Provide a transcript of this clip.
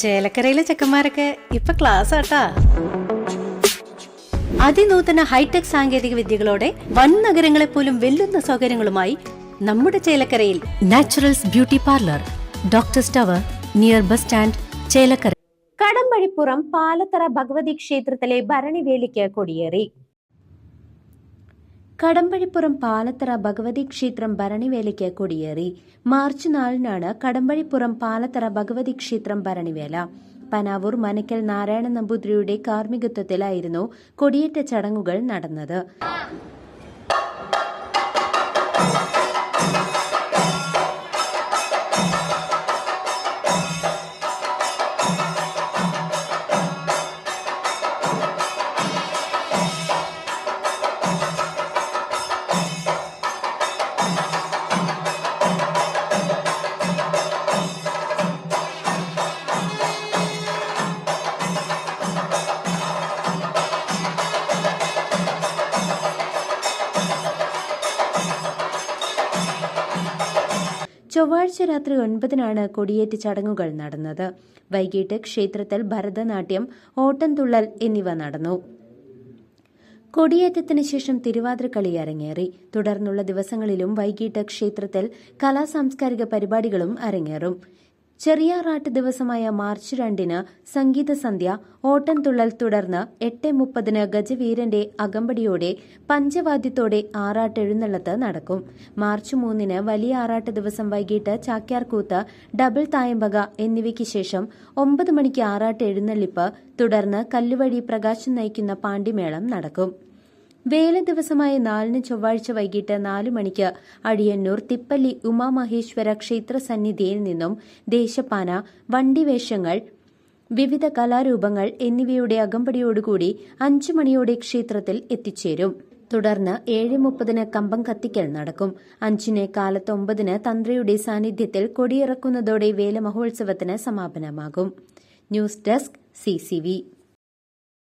ചേലക്കരയിലെ ചെക്കന്മാരൊക്കെ ഇപ്പൊ ക്ലാസ് ആട്ടാ. അതിനൂതന ഹൈടെക് സാങ്കേതിക വിദ്യകളോടെ വൻ നഗരങ്ങളെ പോലും വെല്ലുന്ന സൗകര്യങ്ങളുമായി നമ്മുടെ ചേലക്കരയിൽ naturals beauty parlour, doctors tower, near bus stand, Chelakkara. Kadambazhipuram Palathara Bhagavathi ക്ഷേത്രത്തിലെ ഭരണിവേലിക്ക് കൊടിയേറി. കടമ്പഴിപ്പുറം പാലത്തറ ഭഗവതി ക്ഷേത്രം ഭരണിവേലയ്ക്ക് കൊടിയേറി. മാർച്ച് 4-നാണ് കടമ്പഴിപ്പുറം പാലത്തറ ഭഗവതി ക്ഷേത്രം ഭരണിവേല. പനാവൂർ മനക്കൽ നാരായണ നമ്പൂതിരിയുടെ കാർമ്മികത്വത്തിലായിരുന്നു കൊടിയേറ്റ ചടങ്ങുകൾ നടന്നത്. ചൊവ്വാഴ്ച രാത്രി 9-നാണ് കൊടിയേറ്റ് ചടങ്ങുകൾ നടന്നത്. വൈകിട്ട് ക്ഷേത്രത്തിൽ ഭരതനാട്യം, ഓട്ടംതുള്ളൽ എന്നിവ നടന്നു. കൊടിയേറ്റത്തിന് ശേഷം തിരുവാതിരക്കളി അരങ്ങേറി. തുടർന്നുള്ള ദിവസങ്ങളിലും വൈകിട്ട് ക്ഷേത്രത്തിൽ കലാസാംസ്കാരിക പരിപാടികളും അരങ്ങേറും. ചെറിയാറാട്ട് ദിവസമായ മാർച്ച് 2-ന് സംഗീത സന്ധ്യ, ഓട്ടംതുള്ളൽ, തുടർന്ന് 8:30-ന് ഗജവീരന്റെ അകമ്പടിയോടെ പഞ്ചവാദ്യത്തോടെ ആറാട്ട് എഴുന്നള്ളത്ത് നടക്കും. മാർച്ച് 3-ന് വലിയ ആറാട്ട് ദിവസം വൈകിട്ട് ചാക്യാർകൂത്ത്, ഡബിൾ തായമ്പക എന്നിവയ്ക്ക് ശേഷം 9 മണിക്ക് ആറാട്ട് എഴുന്നള്ളിപ്പ്, തുടർന്ന് കല്ലുവഴി പ്രകാശം നയിക്കുന്ന പാണ്ടിമേളം നടക്കും. വേല ദിവസമായ 4-ന് ചൊവ്വാഴ്ച വൈകിട്ട് 4 മണിക്ക് അടിയന്നൂർ തിപ്പല്ലി ഉമാമഹേശ്വര ക്ഷേത്ര സന്നിധിയിൽ നിന്നും ദേശപ്പാന, വണ്ടിവേഷങ്ങൾ, വിവിധ കലാരൂപങ്ങൾ എന്നിവയുടെ അകമ്പടിയോടുകൂടി 5 മണിയോടെ ക്ഷേത്രത്തിൽ എത്തിച്ചേരും. തുടർന്ന് 7:30-ന് കമ്പം കത്തിക്കൽ നടക്കും. 5-ന് കാലത്ത് 9-ന് തന്ത്രിയുടെ സാന്നിധ്യത്തിൽ കൊടിയിറക്കുന്നതോടെ വേല മഹോത്സവത്തിന് സമാപനമാകും. News desk CCV.